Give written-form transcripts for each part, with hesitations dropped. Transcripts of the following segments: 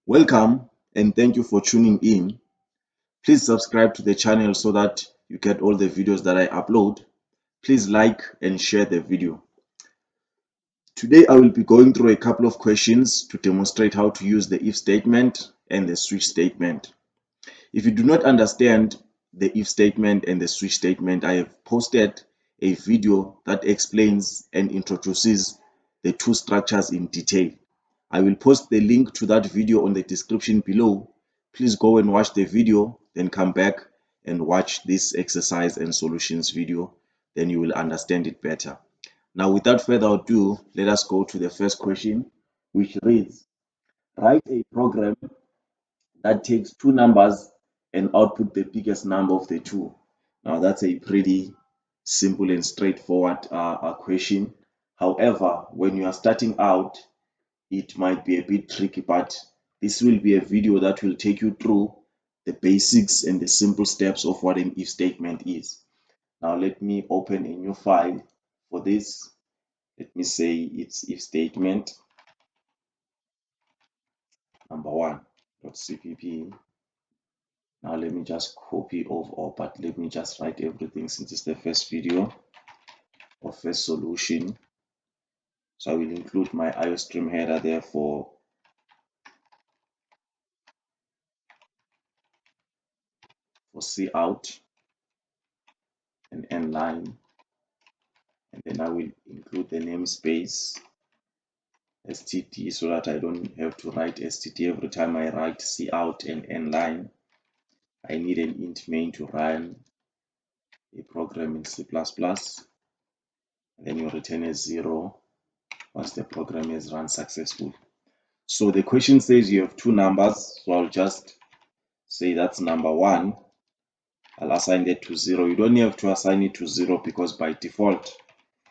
Welcome and thank you for tuning in. Please subscribe to the channel so that you get all the videos that I upload. Please like and share the video. Today I will be going through a couple of questions to demonstrate how to use the if statement and the switch statement. If you do not understand the if statement and the switch statement, I have posted a video that explains and introduces the two structures in detail. I will post the link to that video on the description below. Please go and watch the video, then come back and watch this exercise and solutions video. Then you will understand it better. Now, without further ado, let us go to the first question, which reads, write a program that takes two numbers and output the biggest number of the two. Now, that's a pretty simple and straightforward question. However, when you are starting out, it might be a bit tricky, but this will be a video that will take you through the basics and the simple steps of what an if statement is. Now let me open a new file for this. Let me say it's if statement number 1.cpp. Now let me just copy over, but let me just write everything since it's the first video or first solution. So I will include my IOStream header there for C out and end line, and then I will include the namespace std so that I don't have to write std every time I write C out and end line. I need an int main to run a program in C++, and then you return a 0 once the program is run successfully. So the question says you have two numbers, so I'll just say that's number 1. I'll assign that to 0. You don't have to assign it to 0 because by default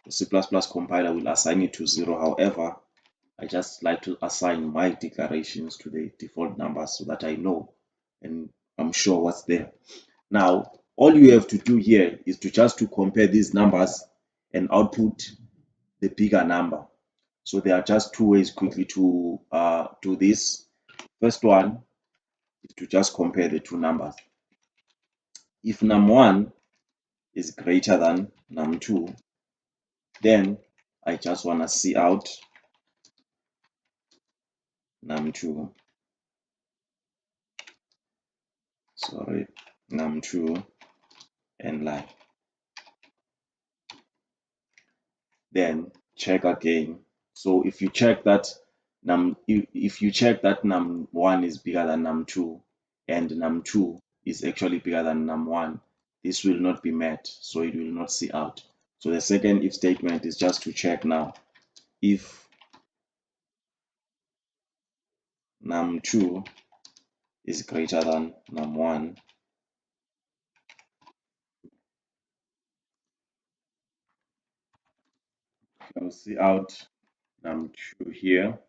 the C++ compiler will assign it to 0. However, I just like to assign my declarations to the default numbers so that I know and I'm sure what's there. Now, all you have to do here is to compare these numbers and output the bigger number. So there are just two ways quickly to do this. First one is to just compare the two numbers. If num1 is greater than num2, then I just want to see out num2. Num2 and line. Then check again. So if you check that num1 is bigger than num2 and num2 is actually bigger than num1, this will not be met, so it will not see out. So the second if statement is just to check now if num2 is greater than num1, I'll see out num2 here.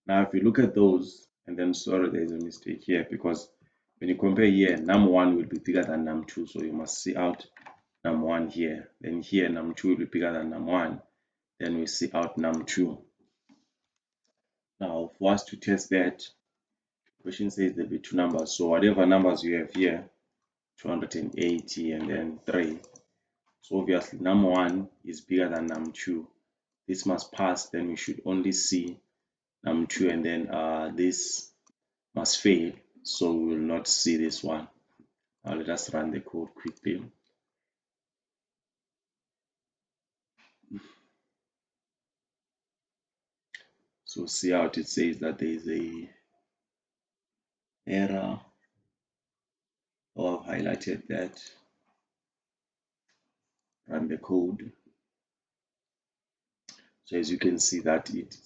Now if you look at those, and then sorry, there's a mistake here because when you compare here, num1 will be bigger than num2, so you must see out num1 here. Then here, num2 will be bigger than num1. Then we see out num2. Now, for us to test that, the question says there'll be two numbers. So whatever numbers you have here, 280 and then 3. So obviously, num1 is bigger than num2. This must pass. Then we should only see num2, and then this must fail. So we will not see this one. Now let us run the code quickly. So see out, it says that there is a error. I've highlighted that. Run the code. So as you can see that it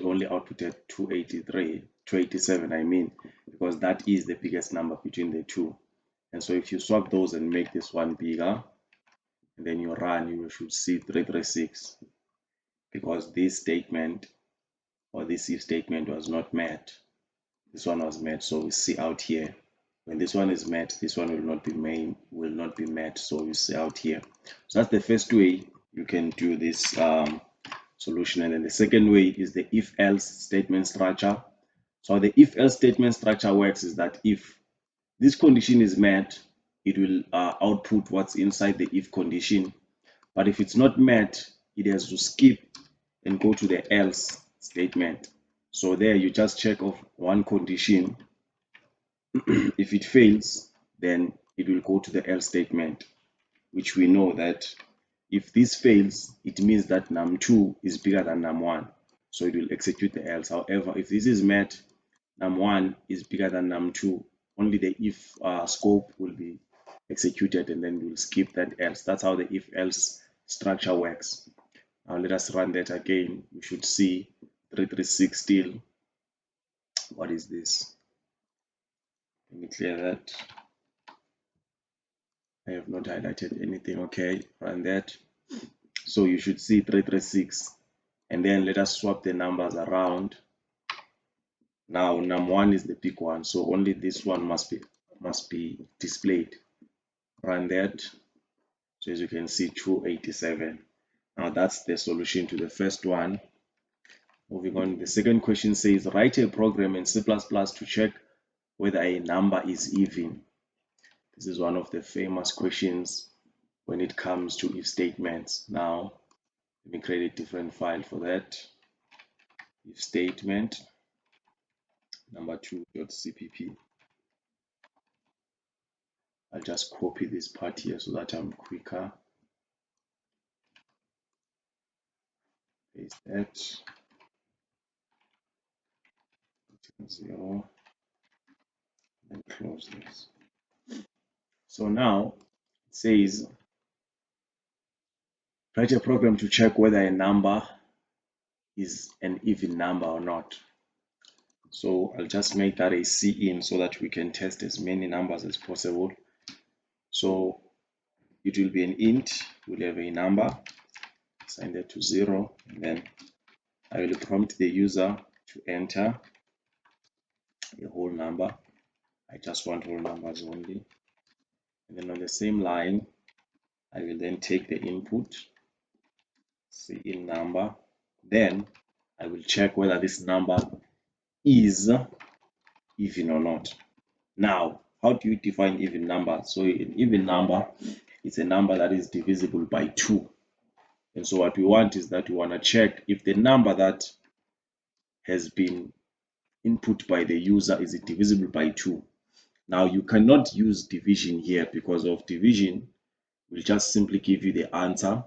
only outputted 287 I mean, because that is the biggest number between the two. And so if you swap those and make this one bigger, and then you run, you should see 336, because this statement or this if statement was not met. This one was met, so we see out here. When this one is met, this one will not be met, so you see out here. So that's the first way you can do this solution. And then the second way is the if-else statement structure. So the if-else statement structure works is that if this condition is met, it will output what's inside the if condition. But if it's not met, it has to skip and go to the else statement. So there you just check off one condition. If it fails, then it will go to the else statement, which we know that if this fails, it means that num2 is bigger than num1. So it will execute the else. However, if this is met, num1 is bigger than num2, only the if scope will be executed, and then we'll skip that else. That's how the if else structure works. Now let us run that again. We should see 336 still. What is this? Let me clear that. I have not highlighted anything. Okay, run that. So you should see 336, and then let us swap the numbers around. Now num1 is the big one, so only this one must be displayed. Run that. So as you can see, 287. Now that's the solution to the first one. Moving on, the second question says write a program in C++ to check whether a number is even. This is one of the famous questions when it comes to if statements. Now let me create a different file for that. If statement number2.cpp. I'll just copy this part here so that I'm quicker. Paste that. 0 and close this. So now it says write a program to check whether a number is an even number or not. So I'll just make that a cin so that we can test as many numbers as possible. So it will be an int, we'll have a number, assign that to 0, and then I will prompt the user to enter a whole number. I just want whole numbers only. And then on the same line, I will then take the input, cin number, then I will check whether this number is even or not. Now, how do you define even number? So an even number is a number that is divisible by 2. And so what we want is that we want to check if the number that has been input by the user is it divisible by 2. Now you cannot use division here because of division will just simply give you the answer,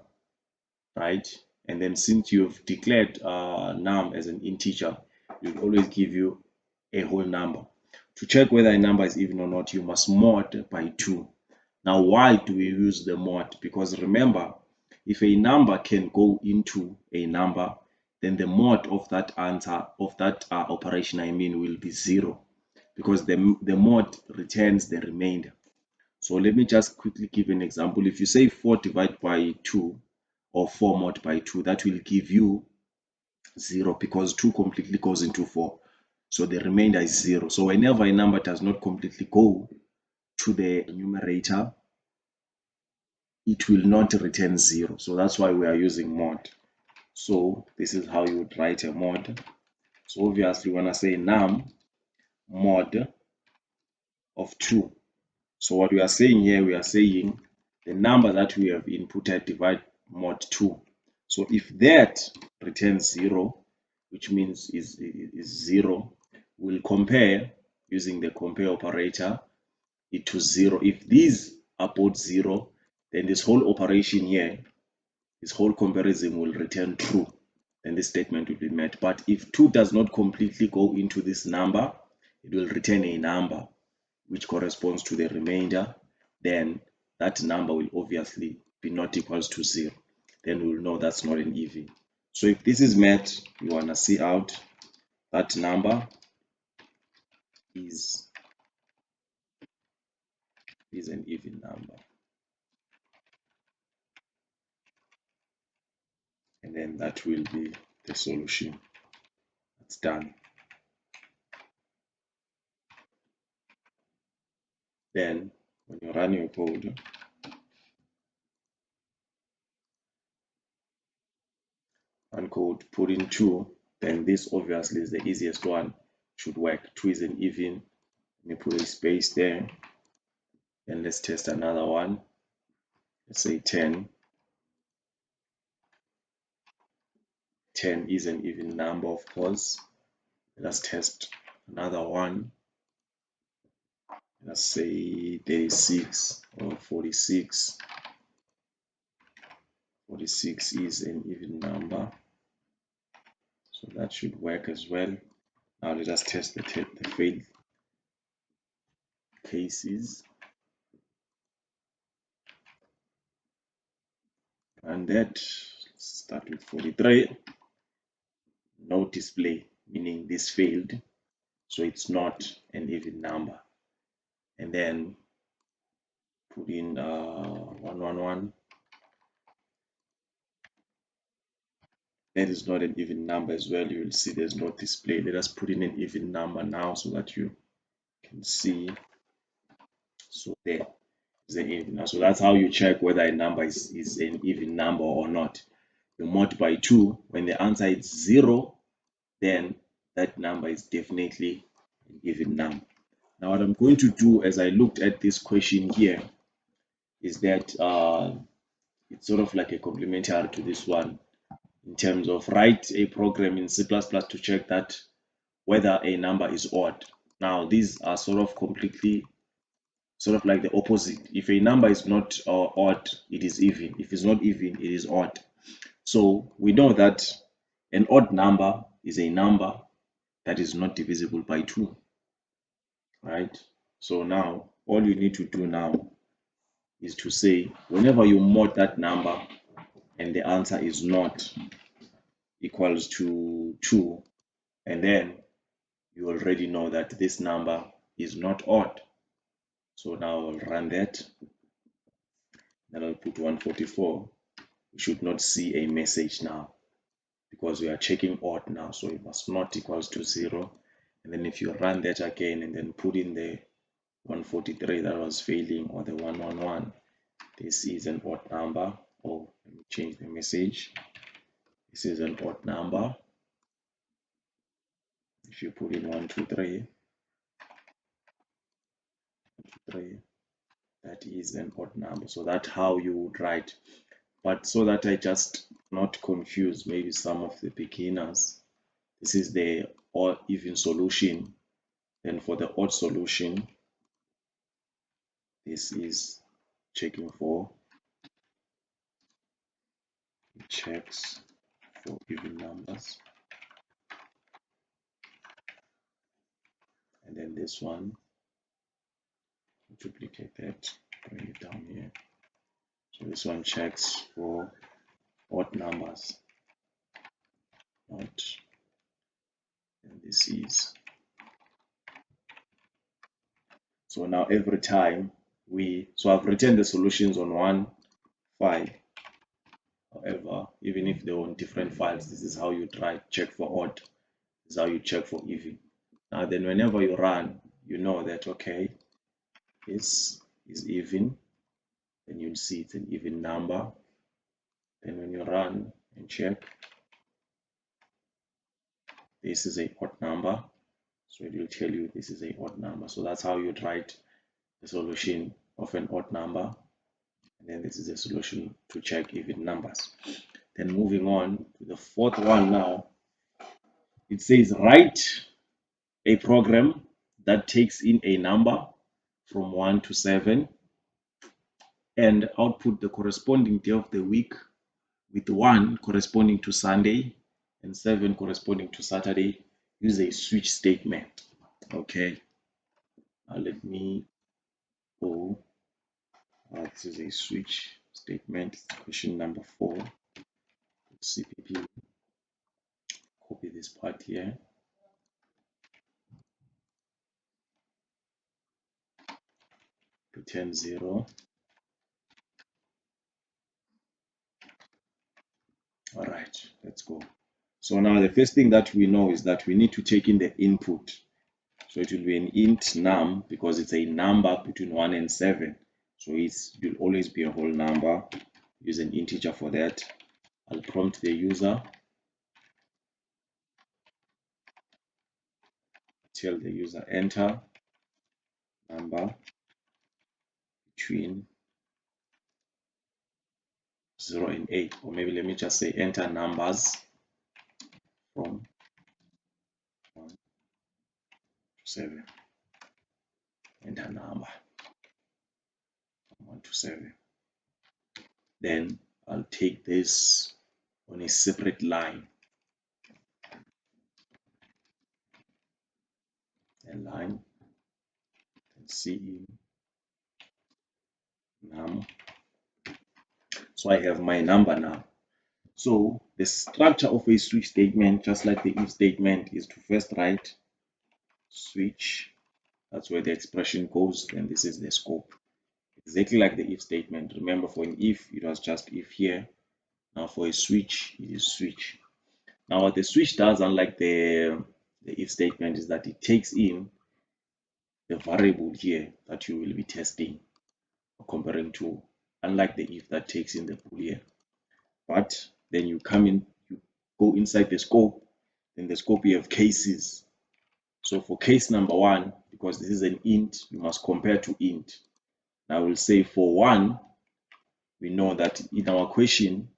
right? And then since you've declared num as an integer, it will always give you a whole number. To check whether a number is even or not, you must mod by 2. Now, why do we use the mod? Because remember, if a number can go into a number, then the mod of that answer, of that operation, will be 0. Because the mod returns the remainder. So let me just quickly give an example. If you say 4 divided by 2 or 4 mod by 2, that will give you 0 because 2 completely goes into 4. So the remainder is 0. So whenever a number does not completely go to the numerator, it will not return 0. So that's why we are using mod. So this is how you would write a mod. So obviously when I say num mod of 2. So what we are saying here, we are saying the number that we have inputted divide mod 2. So if that returns 0, which means is 0, we'll compare using the compare operator it to 0. If these are both 0, then this whole operation here, this whole comparison will return true. Then this statement will be met. But if 2 does not completely go into this number, it will return a number which corresponds to the remainder. Then that number will obviously be not equals to 0. Then we'll know that's not an even. So if this is met, we want to see out that number is an even number. And then that will be the solution. It's done. Then when you run your code, uncode, put in 2, then this obviously is the easiest one, should work. 2 is an even. Let me put a space there. Then let's test another one. Let's say 10. 10 is an even number, of course. Let's test another one. Let's say 36 or 46. 46 is an even number, so that should work as well. Now let us test the failed cases. And that, let's start with 43. No display, meaning this failed, so it's not an even number. And then put in 111. That is not an even number as well. You will see there's no display. Let us put in an even number now so that you can see. So there is an even number. So that's how you check whether a number is an even number or not. You multiply 2. When the answer is 0, then that number is definitely an even number. Now what I'm going to do as I looked at this question here is that it's sort of like a complementary to this one, in terms of write a program in C++ to check that whether a number is odd. Now these are sort of completely sort of like the opposite. If a number is not odd, it is even. If it's not even, it is odd. So we know that an odd number is a number that is not divisible by 2, right? So now all you need to do now is to say whenever you mod that number and the answer is not equals to 2, and then you already know that this number is not odd. So now I'll run that, then I'll put 144. We should not see a message now because we are checking odd now, so it must not equals to 0. And then if you run that again and then put in the 143 that was failing, or the 111, this is an odd number. Oh, let me change the message. This is an odd number. If you put in 123, that is an odd number. So that's how you would write. But so that I just not confuse maybe some of the beginners, this is the odd even solution. Then for the odd solution, this is checking for, it checks for even numbers. And then this one, duplicate that, bring it down here. So this one checks for odd numbers, not, and this is. So now every time so I've written the solutions on one file. However, even if they're on different files, this is how you check for odd. This is how you check for even. Now then, whenever you run, you know that, okay, this is even, then you'll see it's an even number. Then when you run and check, this is a odd number, so it will tell you this is a odd number. So that's how you'd write the solution of an odd number, and then this is a solution to check even numbers. Then moving on to the fourth one now, it says write a program that takes in a number from 1 to 7 and output the corresponding day of the week, with 1 corresponding to Sunday and 7 corresponding to Saturday. Use a switch statement. Okay, now let me go. This is a switch statement. Question number 4. CPP. Copy this part here. Return 0. All right, let's go. So now the first thing that we know is that we need to take in the input. So it will be an int num because it's a number between 1 and 7. So it will always be a whole number. Use an integer for that. I'll prompt the user tell the user enter number between 0 and 8, or maybe let me just say enter numbers from 1 to 7. Enter number from 1 to 7. Then I'll take this on a separate line, and line and CE num. So I have my number now. So the structure of a switch statement, just like the if statement, is to first write switch. That's where the expression goes, and this is the scope. Exactly like the if statement. Remember, for an if, it was just if here. Now for a switch, it is switch. Now what the switch does, unlike the if statement, is that it takes in the variable here that you will be testing or comparing to, unlike the if that takes in the boolean. But then you come in, you go inside the scope. In the scope you have cases. So for case number 1, because this is an int, you must compare to int. Now we'll say for 1, we know that in our question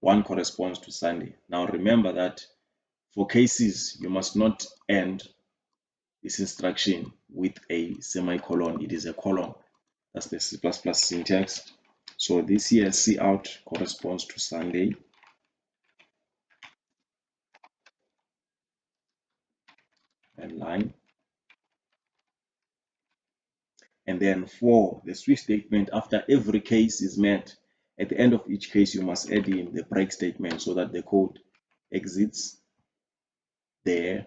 1 corresponds to Sunday. Now remember that for cases you must not end this instruction with a semicolon. It is a colon. That's the C++ syntax. So this here cout corresponds to Sunday, and line. And then for the switch statement, after every case is met, at the end of each case you must add in the break statement so that the code exits the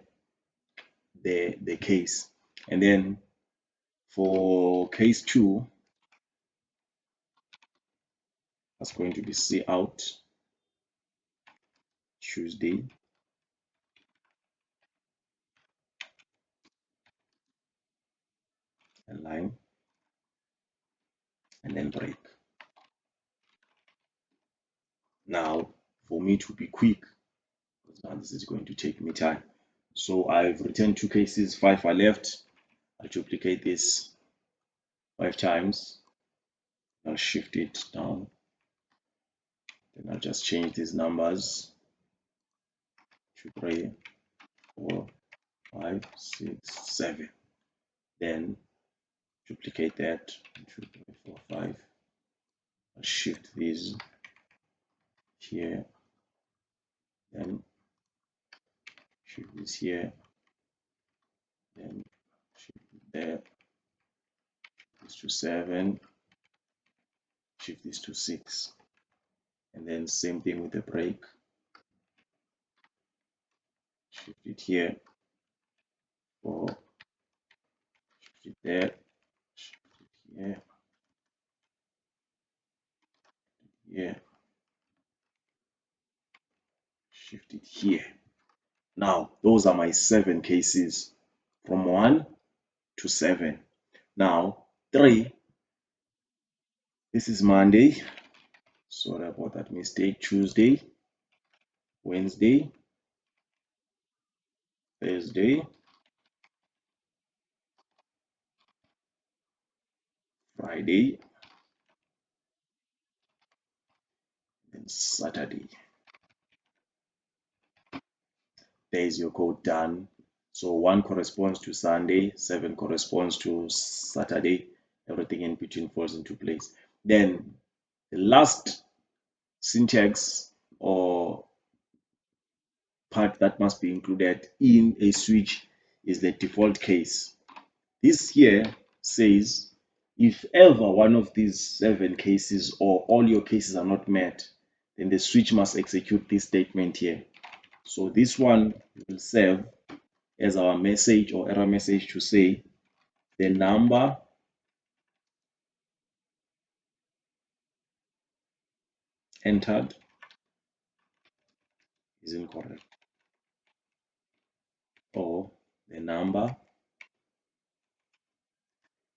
case. And then for case 2, that's going to be cout Tuesday, and line, and then break. Now for me to be quick, because now this is going to take me time, so I've written 2 cases, 5 are left. I'll duplicate this 5 times. I'll shift it down. Then I'll just change these numbers to 3, 4, 5, 6, 7. Then duplicate that. 2, 3, 4, 5. I'll shift these here. Then shift this here. Then shift it there. This to 7. Shift this to 6. And then same thing with the break. Shift it here. 4. Shift it there. Shift it here. Here. Shift it here. Now those are my 7 cases, from 1 to 7. Now 3, this is Monday, sorry about that mistake, Tuesday, Wednesday, Thursday, Friday, and Saturday. There is your code done. So 1 corresponds to Sunday, 7 corresponds to Saturday, everything in between falls into place. Then the last syntax or part that must be included in a switch is the default case. This here says if ever one of these 7 cases or all your cases are not met, then the switch must execute this statement here. So this one will serve as our message or error message to say the number entered is incorrect, or the number,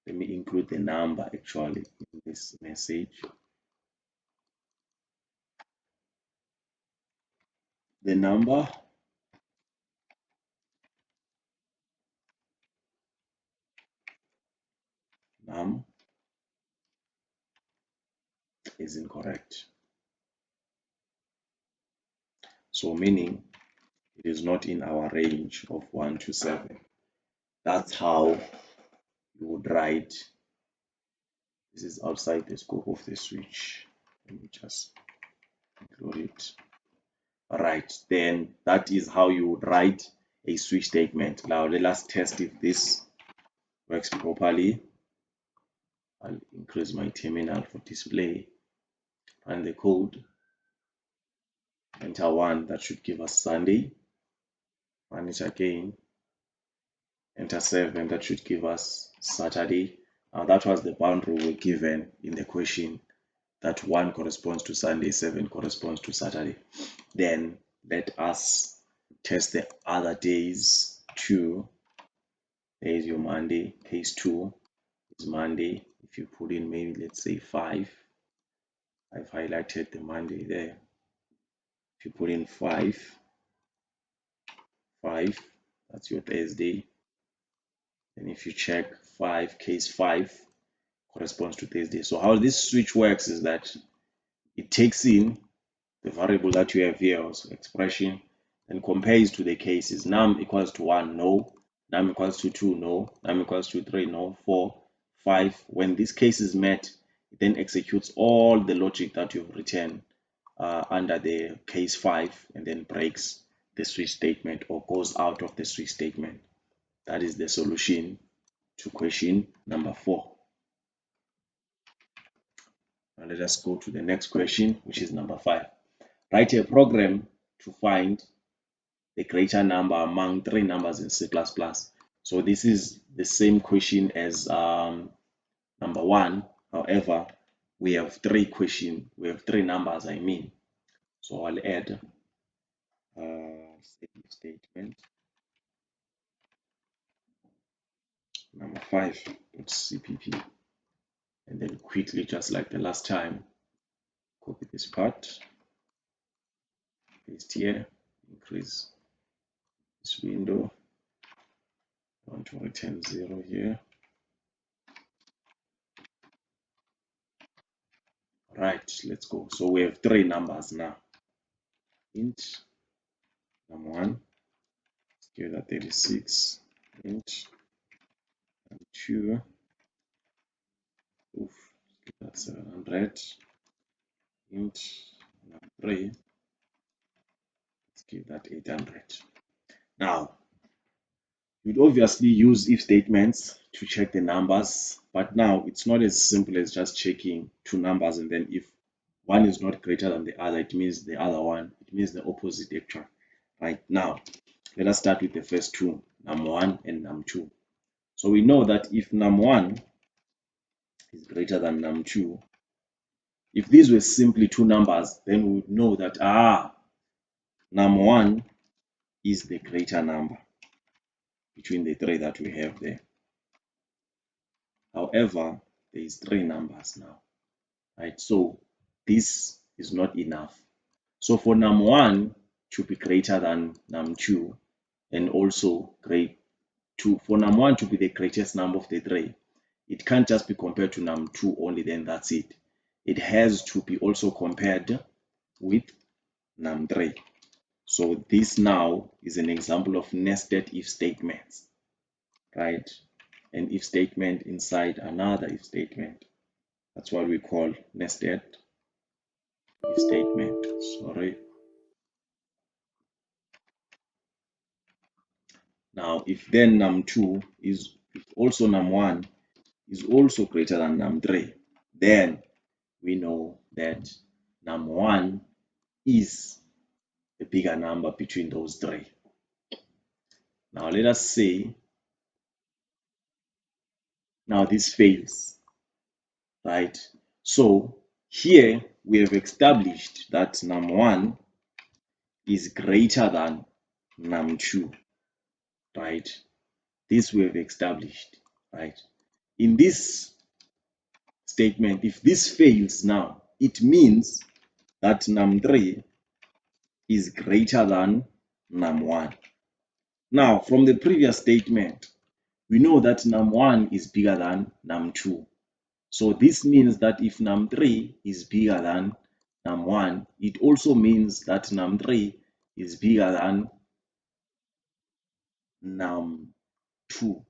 let me include the number actually in this message, the number is incorrect. So meaning it is not in our range of 1 to 7. That's how you would write. This is outside the scope of the switch. Let me just include it. All right, then that is how you would write a switch statement. Now let us test if this works properly. I'll increase my terminal for display. Run the code. Enter 1, that should give us Sunday. Run it again. Enter 7, that should give us Saturday. Now that was the boundary we were given in the question, that 1 corresponds to Sunday, 7 corresponds to Saturday. Then let us test the other days. 2, there is your Monday. Case 2 is Monday. If you put in maybe let's say 5, I've highlighted the Monday there. If you put in 5, that's your Thursday. And if you check 5, case 5 corresponds to Thursday. So how this switch works is that it takes in the variable that you have here, also expression, and compares to the cases. Num equals to 1, no. Num equals to 2, no. Num equals to 3, no. 4, 5. When this case is met, it then executes all the logic that you've written under the case 5 and then breaks the switch statement or goes out of the switch statement. That is the solution to question number 4. Now let us go to the next question, which is number 5. Write a program to find the greater number among 3 numbers in C++. So this is the same question as number 1. However, we have 3 numbers, I mean. So I'll add statement number 5.cpp, and then quickly, just like the last time, copy this part, paste here, increase this window. I want to return 0 here. Right, let's go. So we have 3 numbers now. Int number 1, let's give that 36. Int number 2, oof, give that 700. Int number 3, let's give that 800. Now, you'd obviously use if statements to check the numbers, but now it's not as simple as just checking 2 numbers and then if one is not greater than the other, it means the other one, it means the opposite actually. Right, now let us start with the first 2, num1 and num2. So we know that if num1 is greater than num2, if these were simply 2 numbers, then we would know that num1 is the greater number between the 3 that we have there. However, there is 3 numbers now, right? So this is not enough. So for num1 to be greater than num2, and also for num1 to be the greatest number of the 3, it can't just be compared to num2 only, then that's it. It has to be also compared with num3. So this now is an example of nested if statements, right? An if statement inside another if statement. That's what we call nested if statement. Sorry. Now, if then num2 is also num1 is also greater than num3, then we know that num1 is the bigger number between those 3. Now let us say, now this fails, right? So here we have established that num1 is greater than num2, right? This we have established, right? In this statement, if this fails now, it means that num3 is greater than num1. Now, from the previous statement, we know that num1 is bigger than num2. So this means that if num3 is bigger than num1, it also means that num3 is bigger than num2.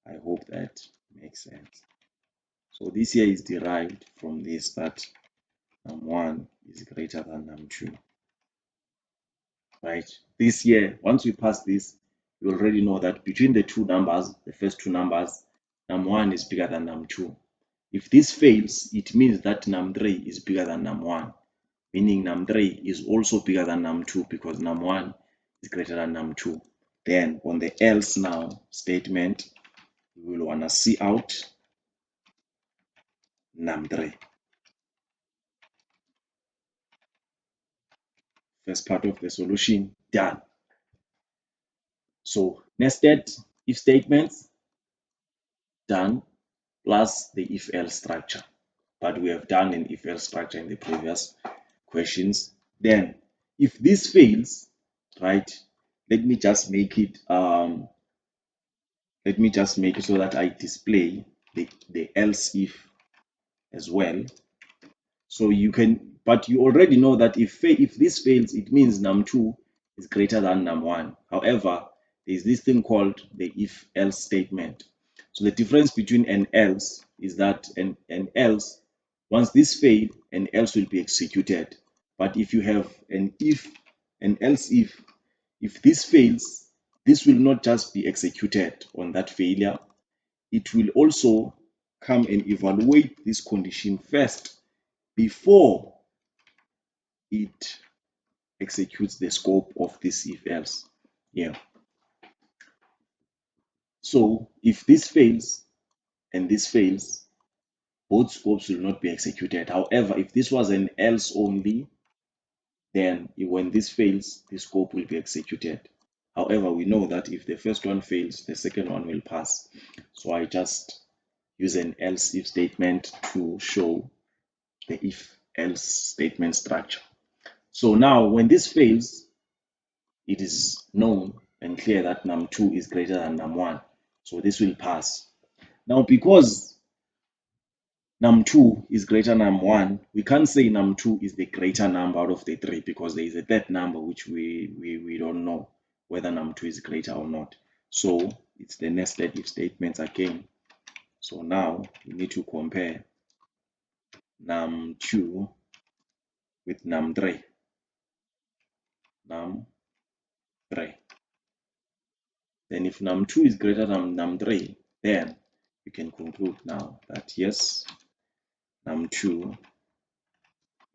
I hope that makes sense. So this here is derived from this, that num1 is greater than num2. Right? This here, once we pass this, you already know that between the two numbers, the first two numbers, num1 is bigger than num2. If this fails, it means that num3 is bigger than num1, meaning num3 is also bigger than num2 because num1 is greater than num2. Then on the else now statement, we will want to see out num3. First part of the solution done. So nested if statements done, plus the if else structure. But we have done an if else structure in the previous questions. Then if this fails, right, let me just make it so that I display the else if as well. So you can, but you already know that if this fails, it means num2 is greater than num1. However, there is this thing called the if else statement. So the difference between an else is that an else, once this fails, an else will be executed. But if you have an else if this fails, this will not just be executed on that failure. It will also come and evaluate this condition first before it executes the scope of this if else. Yeah. So if this fails and this fails, both scopes will not be executed. However, if this was an else only, then when this fails, the scope will be executed. However, we know that if the first one fails, the second one will pass. So I just use an else if statement to show the if else statement structure. So now when this fails, it is known and clear that num2 is greater than num1. So this will pass. Now, because num2 is greater than num1, we can't say num2 is the greater number out of the three because there is a third number which we don't know whether num2 is greater or not. So it's the nested if statements again. So now we need to compare num2 with num3. Num3. Then if num2 is greater than num3, then we can conclude now that yes, num2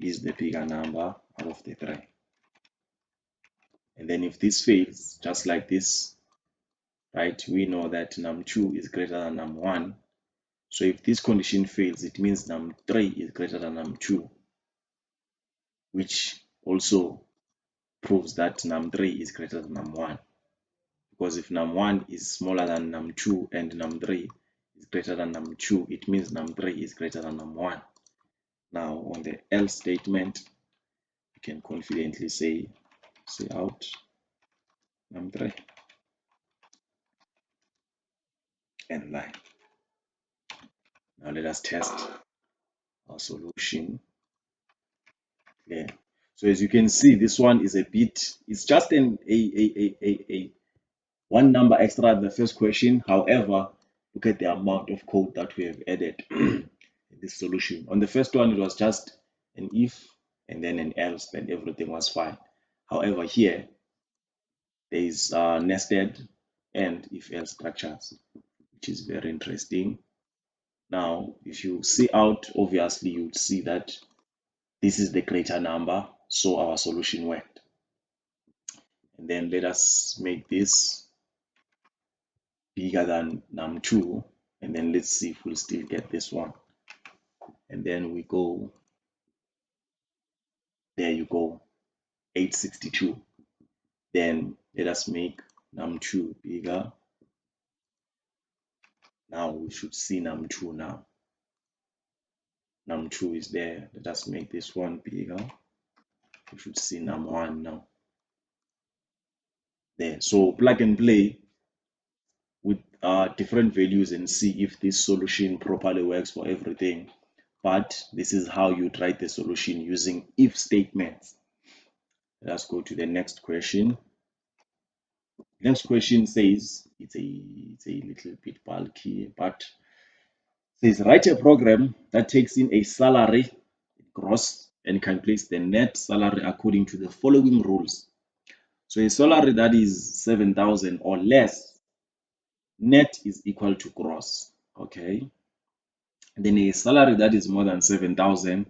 is the bigger number out of the three. And then if this fails, just like this, right, we know that num2 is greater than num1. So if this condition fails, it means num3 is greater than num2, which also proves that num3 is greater than num1. Because if num1 is smaller than num2 and num3 is greater than num2, it means num3 is greater than num1. Now on the else statement, we can confidently say out num3 and line. Now let us test our solution there. So as you can see, this one is a bit, it's just a one number extra than the first question. However, look at the amount of code that we have added in this solution. On the first one, it was just an if and then an else, then everything was fine. However, here there is nested and if else structures, which is very interesting. Now, if you see out, obviously you would see that this is the greater number, so our solution worked. And then let us make this bigger than num2, and then let's see if we'll still get this one. And then we go, there you go, 862. Then let us make num2 bigger. Now we should see num2 now. Num2 is there. Let us make this one bigger. We should see num1 now. There. So plug and play with different values and see if this solution properly works for everything. But this is how you write the solution using if statements. Let's go to the next question. Next question says, it's a little bit bulky, but says write a program that takes in a salary gross and calculates the net salary according to the following rules. So a salary that is 7,000 or less, net is equal to gross. Okay. Then a salary that is more than 7,000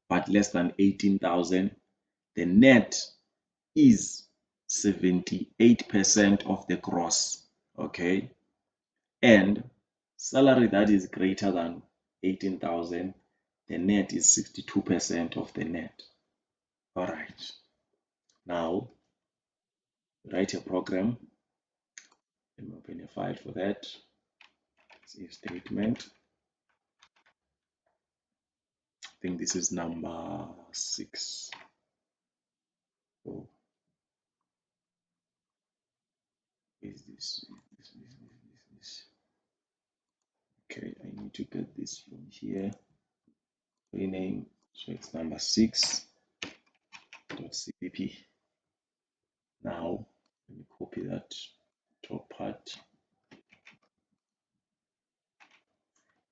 but less than 18,000, the net is 78% of the gross. Okay. And salary that is greater than 18,000, the net is 62% of the net. All right. Now, write a program. Let me open a file for that. If statement. I think this is number 6. Oh, is this? Okay, I need to get this from here. Rename. So it's number 6.cpp. Now, let me copy that top part.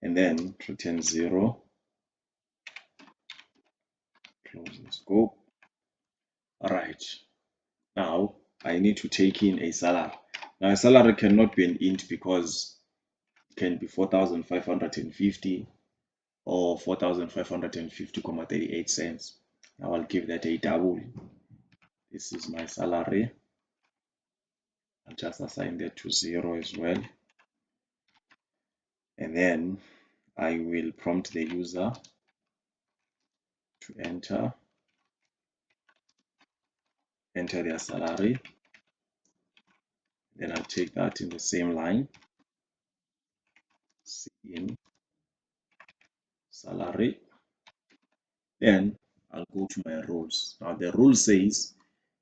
And then return 0. Close the scope. All right. Now I need to take in a salary. Now a salary cannot be an int because it can be 4,550 or 4,550.38 cents. Now I'll give that a double. This is my salary. I'll just assign that to 0 as well. And then I will prompt the user to enter their salary. Then I'll take that in the same line. In salary. Then I'll go to my rules. Now the rule says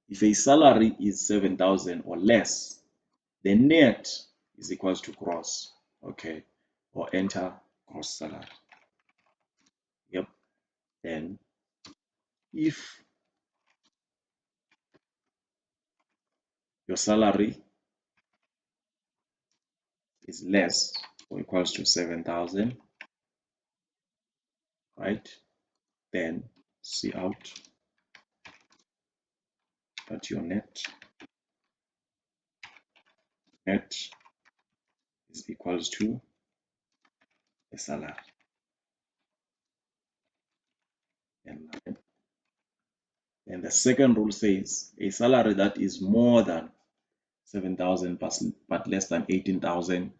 if a salary is 7,000 or less, the net is equals to gross. Okay. Or enter gross salary. Yep. Then if your salary is less or equals to 7,000, right? Then see out that your net is equals to the salary. And the second rule says a salary that is more than 7,000 but less than 18,000,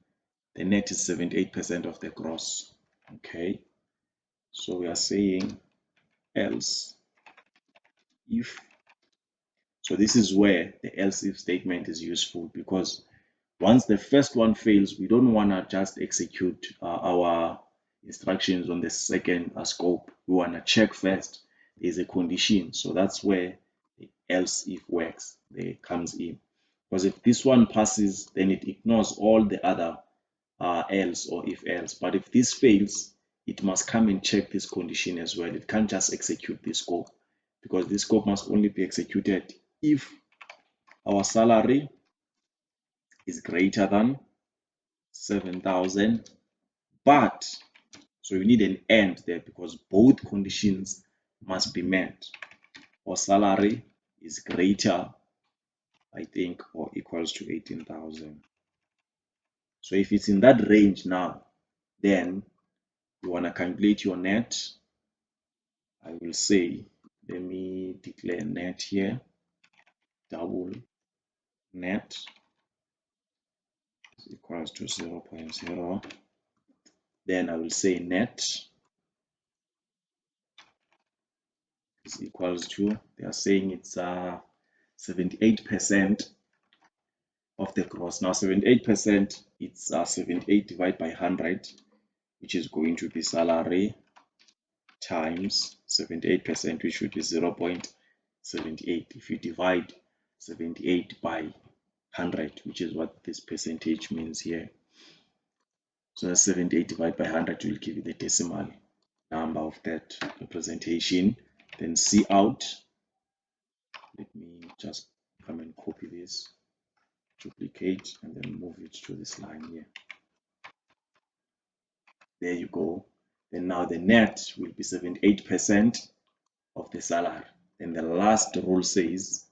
the net is 78% of the gross. Okay, so we are saying else if. So this is where the else if statement is useful, because once the first one fails, we don't want to just execute our instructions on the second scope. We want to check first there's a condition. So that's where the else if works, there comes in. Because if this one passes, then it ignores all the other else or if else. But if this fails, it must come and check this condition as well. It can't just execute this scope, because this scope must only be executed if our salary is greater than 7,000, but so you need an and there because both conditions must be met. Or salary is greater, I think, or equals to 18,000. So if it's in that range now, then you want to calculate your net. I will say, let me declare net here, double net is equals to 0.0. Then I will say net is equals to, they are saying it's 78% of the gross. Now 78%, it's 78 divided by 100, which is going to be salary times 78%, which would be 0.78. If you divide 78 by 100, which is what this percentage means here. So that's 78 divided by 100 will give you the decimal number of that representation. Then C out. Let me just come and copy this, duplicate, and then move it to this line here. There you go. Then now the net will be 78% of the salary. Then the last rule says,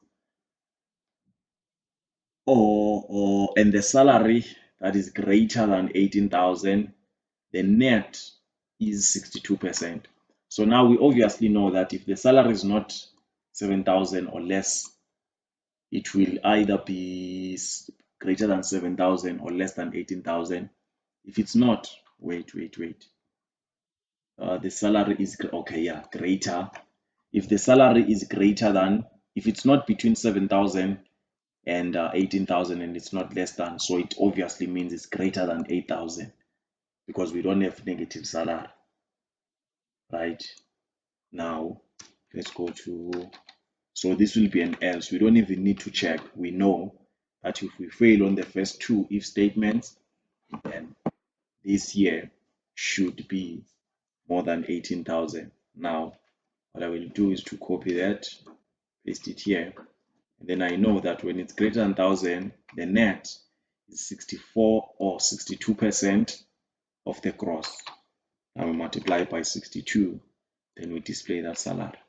and the salary that is greater than 18,000, the net is 62%. So now we obviously know that if the salary is not 7,000 or less, it will either be greater than 7,000 or less than 18,000. If it's not, wait. The salary is okay, yeah, greater. If the salary is greater than, if it's not between 7,000 and 18,000 and it's not less than, so it obviously means it's greater than 8,000 because we don't have negative salary, right? Now let's go to, so this will be an else. We don't even need to check. We know that if we fail on the first two if statements, then this year should be more than 18,000. Now what I will do is to copy that, paste it here, and then I know that when it's greater than 1,000, the net is 64 or 62% of the gross. Now we multiply by 62, then we display that salary.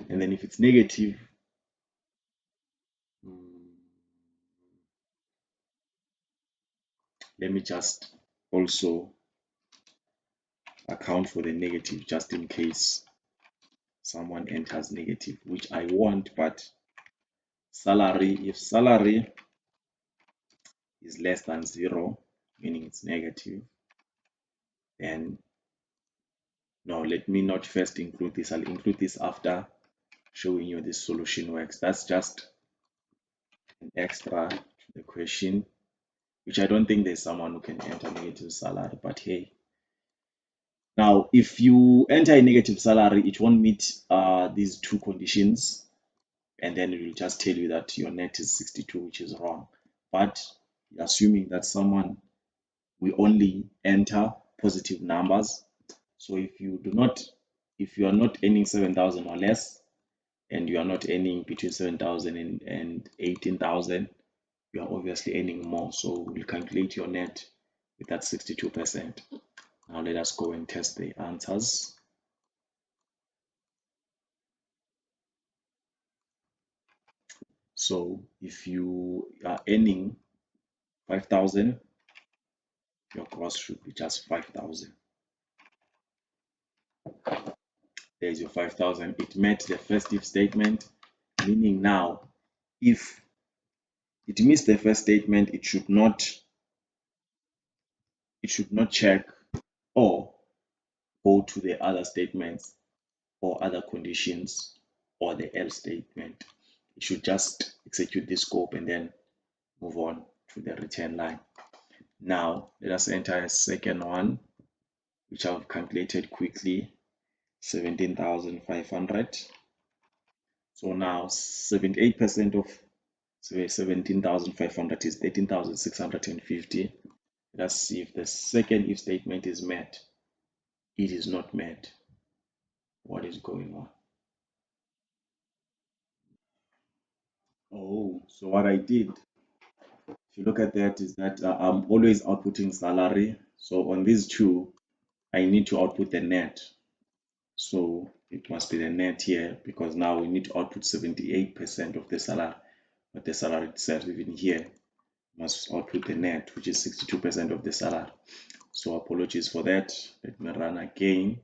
And then if it's negative, let me just also account for the negative just in case someone enters negative, which I won't, but salary, if salary is less than 0, meaning it's negative, then no, let me not first include this. I'll include this after showing you this solution works. That's just an extra to the question, which I don't think there's someone who can enter negative salary, but hey. Now, if you enter a negative salary, it won't meet these two conditions, and then it will just tell you that your net is 62, which is wrong. But assuming that someone will only enter positive numbers, so if you are not earning 7,000 or less, and you are not earning between 7,000 and 18,000, you are obviously earning more. So we'll calculate your net with that 62%. Now let us go and test the answers. So if you are earning 5,000, your gross should be just 5,000. There's your 5,000. It met the first if statement, meaning now if it meets the first statement, it should not check or go to the other statements or other conditions or the else statement. It should just execute this scope and then move on to the return line. Now let us enter a second one, which I've calculated quickly, 17,500. So now 78% of 17,500 is 13,650. Let's see if the second if statement is met. It is not met. What is going on? Oh, so what I did, if you look at that, is that I'm always outputting salary. So on these two, I need to output the net. So it must be the net here because now we need to output 78% of the salary. But the salary itself, even here, must output the net, which is 62% of the salary. So apologies for that. Let me run again.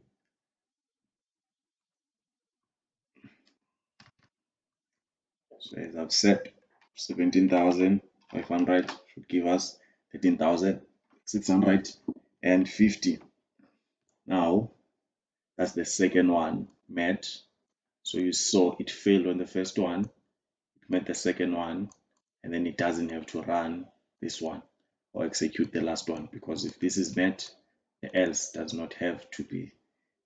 So as I've said, 17,500 should give us 13,650. Now, that's the second one met. So you saw it failed on the first one, it met the second one, and then it doesn't have to run this one or execute the last one, because if this is met, the else does not have to be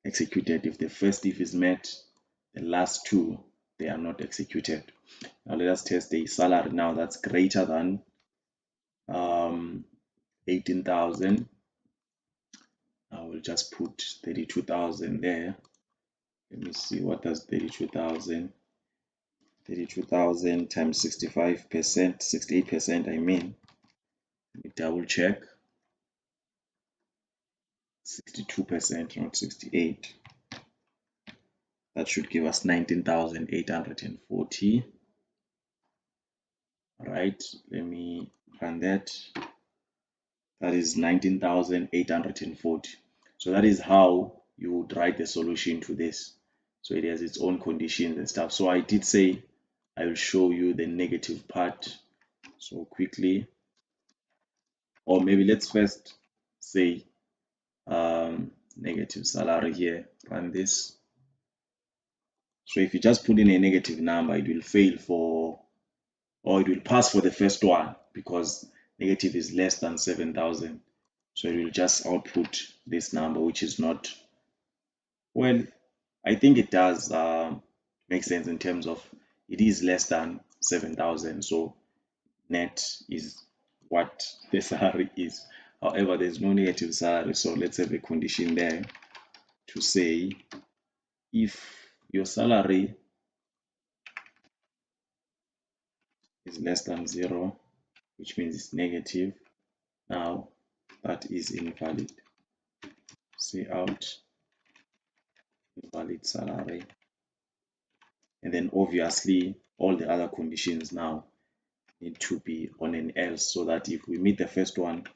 executed. If the first if is met, the last two, they are not executed. Now let us test the salary now that's greater than 18,000. I will just put 32,000 there. Let me see, what does 32,000 times 65%, 68%, I mean. Let me double check. 62%, not 68. That should give us 19,840. Right, let me run that. That is 19,840. So that is how you would write the solution to this. So it has its own conditions and stuff. So I did say I will show you the negative part. So quickly, or maybe let's first say negative salary here. Run this. So if you just put in a negative number, it will fail for, or it will pass for the first one because negative is less than 7,000. So it will just output this number, which is not, well, I think it does make sense in terms of it is less than 7,000. So net is what the salary is. However, there's no negative salary. So let's have a condition there to say if your salary is less than 0, which means it's negative, now that is invalid. Say out invalid salary. And then obviously all the other conditions now need to be on an else, so that if we meet the first one,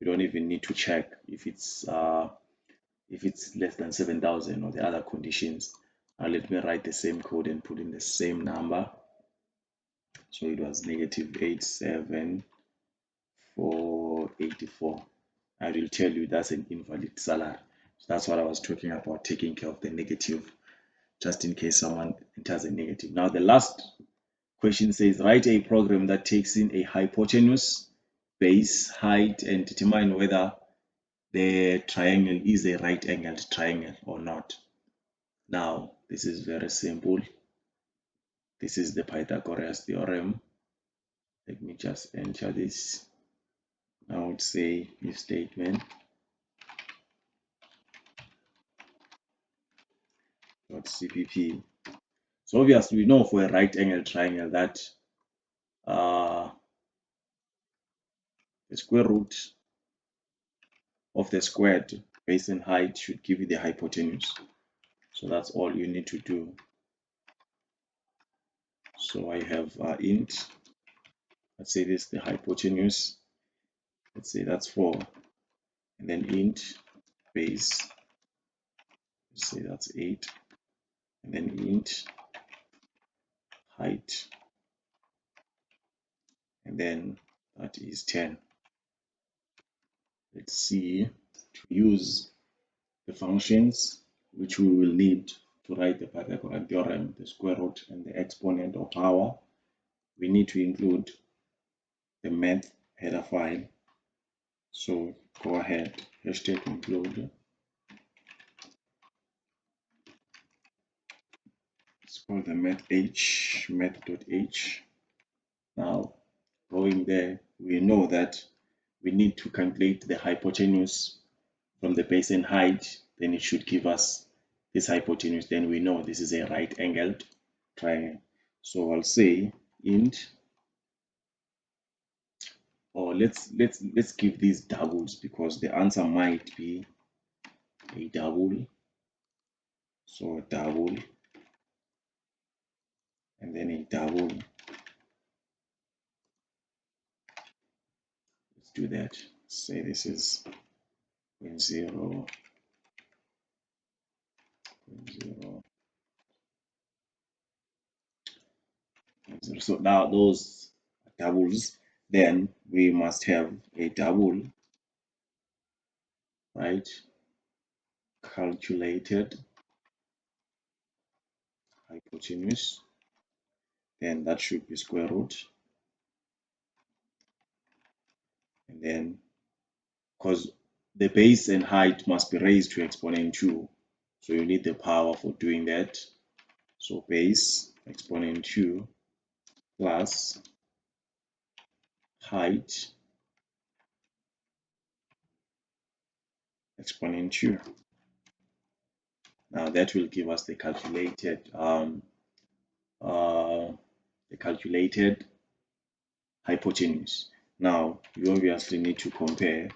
we don't even need to check if it's less than 7,000 or the other conditions. Now let me write the same code and put in the same number. So it was negative 87484. I will tell you that's an invalid salary. So that's what I was talking about, taking care of the negative, just in case someone enters a negative. Now the last question says, write a program that takes in a hypotenuse, base, height, and determine whether the triangle is a right-angled triangle or not. Now, this is very simple. This is the Pythagoras theorem. Let me just enter this. I would say if statement .cpp. So obviously we know for a right-angled triangle that the square root of the squared base and height should give you the hypotenuse. So that's all you need to do. So I have int, let's say this is the hypotenuse, let's say that's 4, and then int base, let's say that's 8, and then int height, and then that is 10. Let's see, to use the functions which we will need to write the Pythagorean theorem, the square root and the exponent or power, we need to include the math header file. So go ahead, hashtag include. It's called the math.h. Now, going there, we know that we need to calculate the hypotenuse from the base and height. Then it should give us this hypotenuse. Then we know this is a right-angled triangle. So I'll say int, or let's give these doubles because the answer might be a double. So a double, and then a double. Let's do that. Say this is 0, 0, 0. So now those doubles, then we must have a double, right? Calculated hypotenuse, then that should be square root, and then because the base and height must be raised to exponent 2, so you need the power for doing that. So base exponent 2 plus height exponent 2. Now that will give us the calculated hypotenuse. Now you obviously need to compare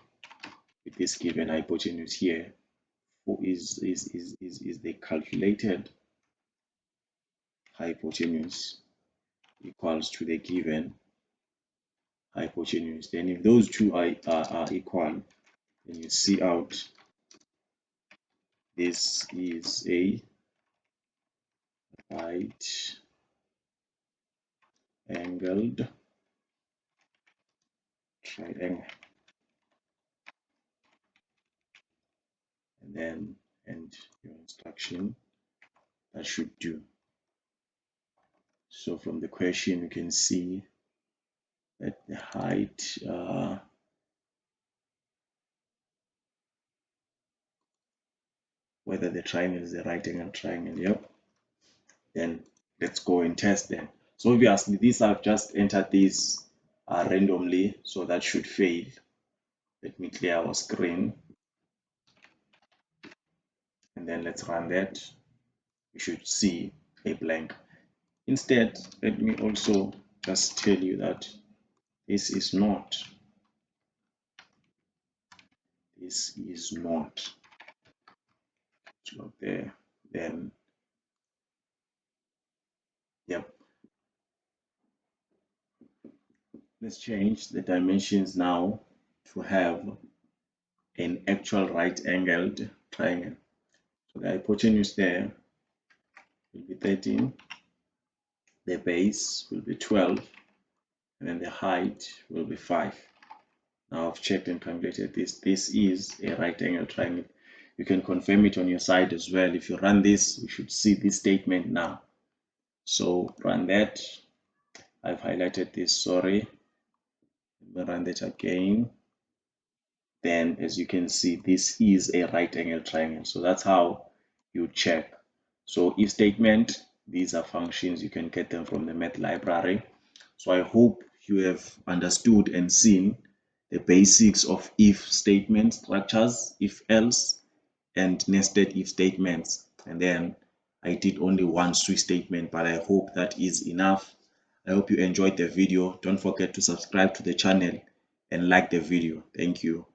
with this given hypotenuse here. Who is the calculated hypotenuse equals to the given hypotenuse. Then if those two are equal, then you see out this is a right angled triangle, and then end your instruction. That should do. So from the question you can see that the height whether the triangle is a right angle triangle. Yep. Then let's go and test them. So obviously these I've just entered these randomly, so that should fail. Let me clear our screen, and then let's run that. You should see a blank. Instead, let me also just tell you that this is not it's not there. Then yep, let's change the dimensions now to have an actual right angled triangle. So the hypotenuse there will be 13, the base will be 12, and then the height will be 5. Now I've checked and calculated this. This is a right angle triangle. You can confirm it on your side as well. If you run this, you should see this statement now. So run that. I've highlighted this, sorry. Let me run that again. Then as you can see, this is a right angle triangle. So that's how you check. So if statement, these are functions, you can get them from the math library. So I hope you have understood and seen the basics of if statement structures, if else, and nested if statements. And then I did only one switch statement, but I hope that is enough. I hope you enjoyed the video. Don't forget to subscribe to the channel and like the video. Thank you.